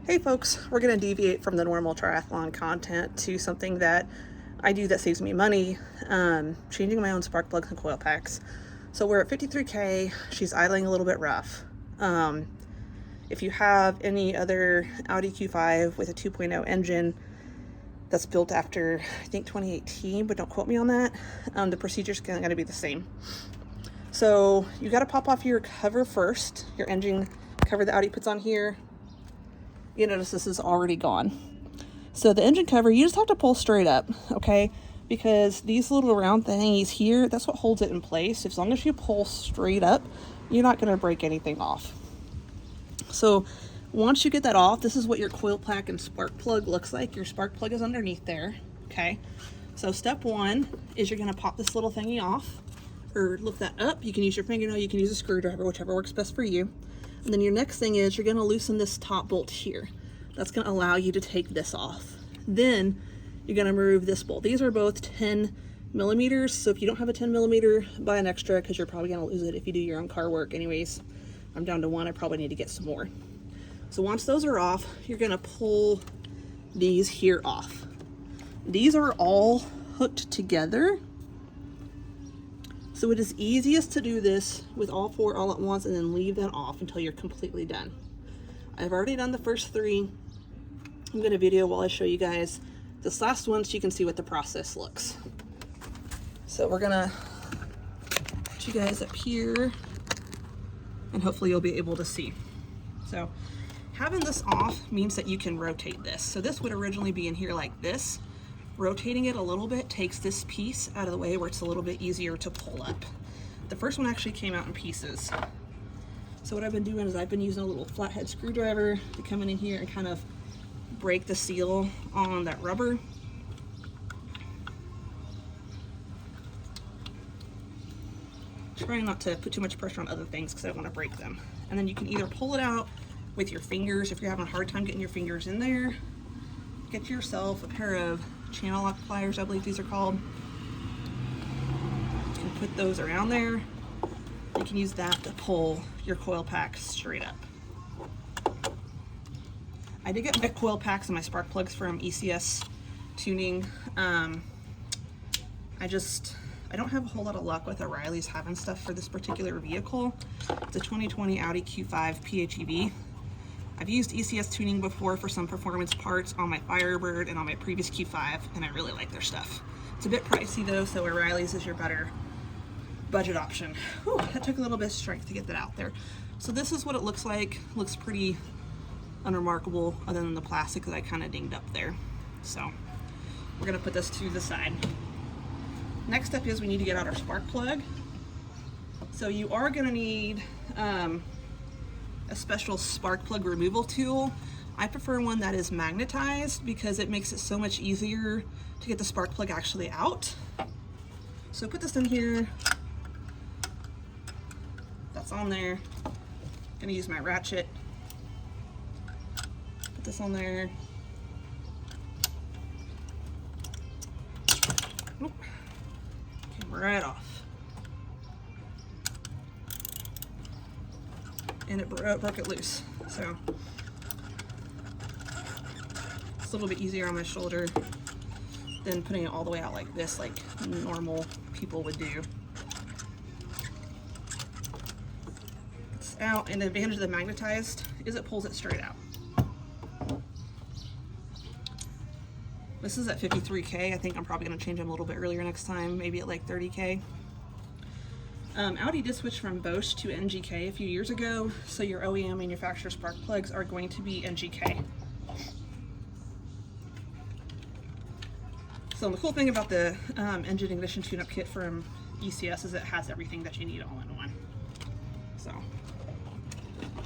Hey folks, we're going to deviate from the normal triathlon content to something that I do that saves me money, changing my own spark plugs and coil packs. So we're at 53K, she's idling a little bit rough. If you have any other Audi Q5 with a 2.0 engine that's built after, I think 2018, but don't quote me on that, the procedure's going to be the same. So you got to pop off your cover first, your engine cover that Audi puts on here. You notice this is already gone. So the engine cover, you just have to pull straight up, okay? Because these little round thingies here, that's what holds it in place. As long as you pull straight up, you're not gonna break anything off. So once you get that off, this is what your coil pack and spark plug looks like. Your spark plug is underneath there, okay? So step one is you're gonna pop this little thingy off, or lift that up. You can use your fingernail, you can use a screwdriver, whichever works best for you. And then your next thing is you're gonna loosen this top bolt here. That's gonna allow you to take this off. Then you're gonna remove this bolt. These are both 10 millimeters. So if you don't have a 10 millimeter, buy an extra because you're probably gonna lose it if you do your own car work anyways. I'm down to one, I probably need to get some more. So once those are off, you're gonna pull these here off. These are all hooked together. So it is easiest to do this with all four all at once and then leave that off until you're completely done. I've already done the first three. I'm going to video while I show you guys this last one so you can see what the process looks. So we're going to put you guys up here and hopefully you'll be able to see. So having this off means that you can rotate this. So this would originally be in here like this. Rotating it a little bit takes this piece out of the way where it's a little bit easier to pull up. The first one actually came out in pieces. So what I've been doing is I've been using a little flathead screwdriver to come in here and kind of break the seal on that rubber. Trying not to put too much pressure on other things because I don't want to break them. And then you can either pull it out with your fingers if you're having a hard time getting your fingers in there. Get yourself a pair of channel lock pliers, I believe these are called. You can put those around there. You can use that to pull your coil pack straight up. I did get my coil packs and my spark plugs from ECS Tuning. I don't have a whole lot of luck with O'Reilly's having stuff for this particular vehicle. It's a 2020 Audi Q5 PHEV. I've used ECS Tuning before for some performance parts on my Firebird and on my previous Q5, and I really like their stuff. It's a bit pricey though, so O'Reilly's is your better budget option. Whew, that took a little bit of strength to get that out there. So this is what it looks like. Looks pretty unremarkable other than the plastic that I kind of dinged up there. So we're gonna put this to the side. Next step is we need to get out our spark plug. So you are gonna need a special spark plug removal tool. I prefer one that is magnetized because it makes it so much easier to get the spark plug actually out. So put this in here. That's on there. I'm gonna use my ratchet. Put this on there. Oop. Came right off. And it broke it loose. So it's a little bit easier on my shoulder than putting it all the way out like this, like normal people would do. It's out, and the advantage of the magnetized is it pulls it straight out. This is at 53K. I think I'm probably gonna change them a little bit earlier next time, maybe at like 30K. Audi did switch from Bosch to NGK a few years ago, so your OEM manufacturer spark plugs are going to be NGK. So the cool thing about the engine ignition tune-up kit from ECS is it has everything that you need all in one. So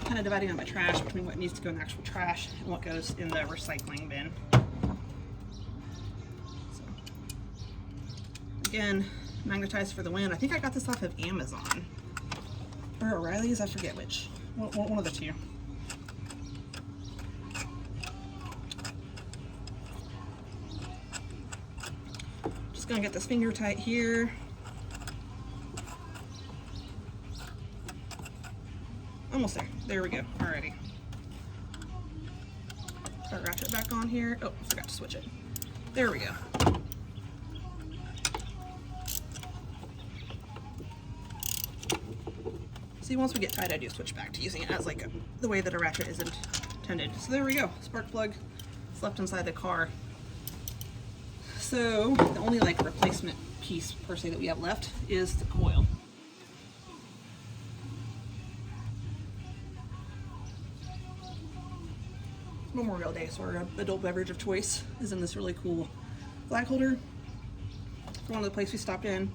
kind of dividing up my trash between what needs to go in the actual trash and what goes in the recycling bin. So again, magnetized for the win. I think I got this off of Amazon or O'Reilly's, I forget which. One of the two. Just gonna get this finger tight here. Almost there. There we go. Alrighty. our ratchet back on here. Oh, forgot to switch it. There we go. See, once we get tight, I do switch back to using it as like the way that a ratchet is intended. So there we go, spark plug. It's left inside the car. So the only like replacement piece per se that we have left is the coil. Memorial Day, so our adult beverage of choice is in this really cool flag holder for one of the places we stopped in.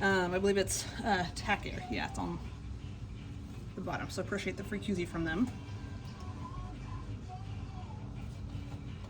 I believe it's Tac Air. Yeah, it's on the bottom. So appreciate the free koozie from them.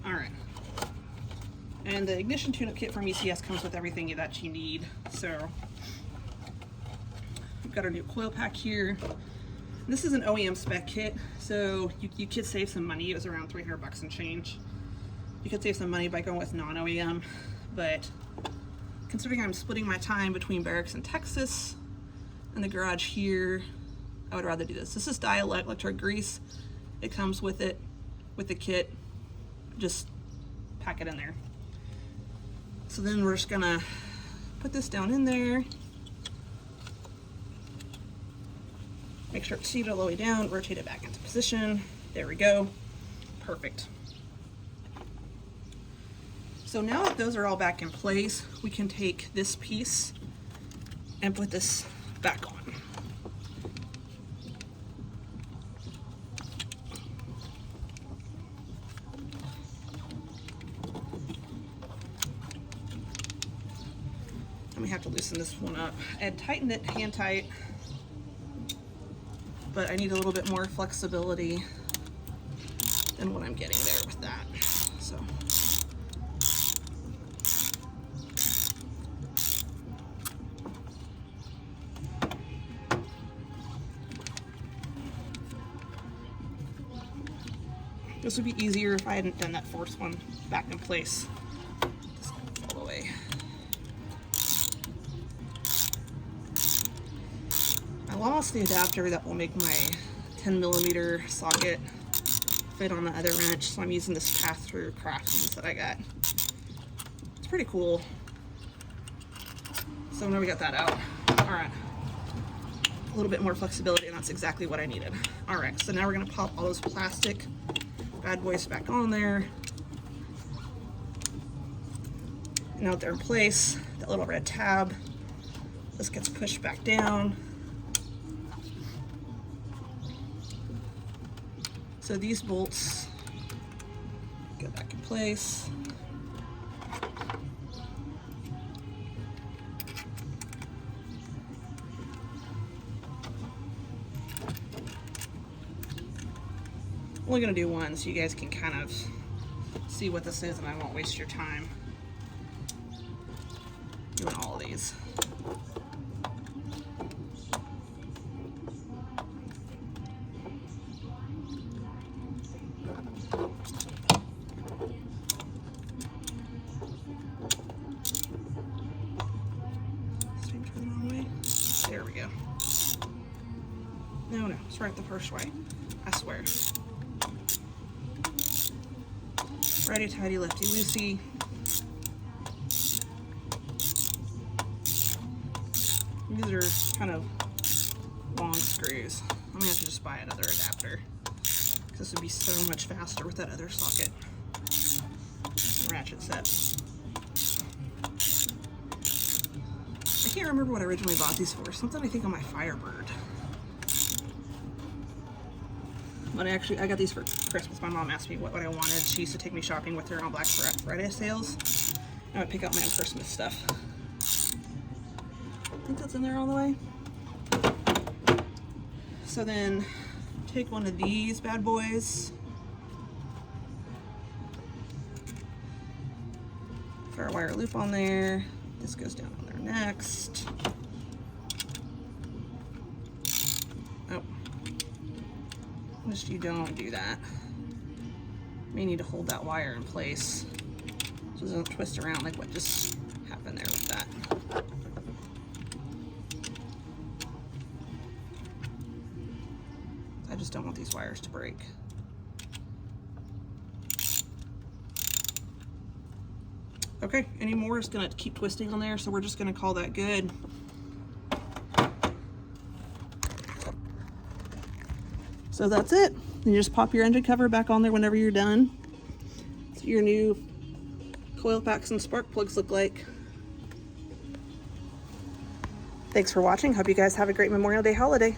All right. And the ignition tune-up kit from ECS comes with everything that you need. So we've got our new coil pack here. This is an OEM spec kit, so you could save some money. It was around 300 bucks and change. You could save some money by going with non-OEM, but considering I'm splitting my time between barracks and Texas and the garage here, I would rather do this. This is dielectric grease. It comes with it, with the kit. Just pack it in there. So then we're just gonna put this down in there. Make sure it's seated all the way down, rotate it back into position. There we go. Perfect. So now that those are all back in place, we can take this piece and put this back on. And we have to loosen this one up. I had tightened it hand tight, but I need a little bit more flexibility than what I'm getting there with that. So. This would be easier if I hadn't done that first one back in place. Just all the way. I lost the adapter that will make my 10mm socket fit on the other wrench, so I'm using this pass-through craft that I got. It's pretty cool. So now we got that out. All right, a little bit more flexibility, and that's exactly what I needed. All right, so now we're gonna pop all those plastic bad boys back on there. Now that they're in place, that little red tab, this gets pushed back down. So these bolts go back in place. I'm only gonna do one so you guys can kind of see what this is and I won't waste your time doing all of these. There we go. No, it's right the first way. I swear. Righty tighty, lefty loosey. These are kind of long screws. I'm gonna have to just buy another adapter because this would be so much faster with that other socket and ratchet set. I can't remember what I originally bought these for. Something I think on my Firebird. But I got these for Christmas. My mom asked me what I wanted. She used to take me shopping with her on Black Friday sales. I would pick out my own Christmas stuff. I think that's in there all the way. So then take one of these bad boys. Put our wire loop on there. This goes down on there next. Oh. Just you don't do that. You may need to hold that wire in place so it doesn't twist around like what just happened there with that. I just don't want these wires to break. Okay, any more is gonna keep twisting on there, so we're just gonna call that good. So that's it. You just pop your engine cover back on there whenever you're done. That's what your new coil packs and spark plugs look like. Thanks for watching. Hope you guys have a great Memorial Day holiday.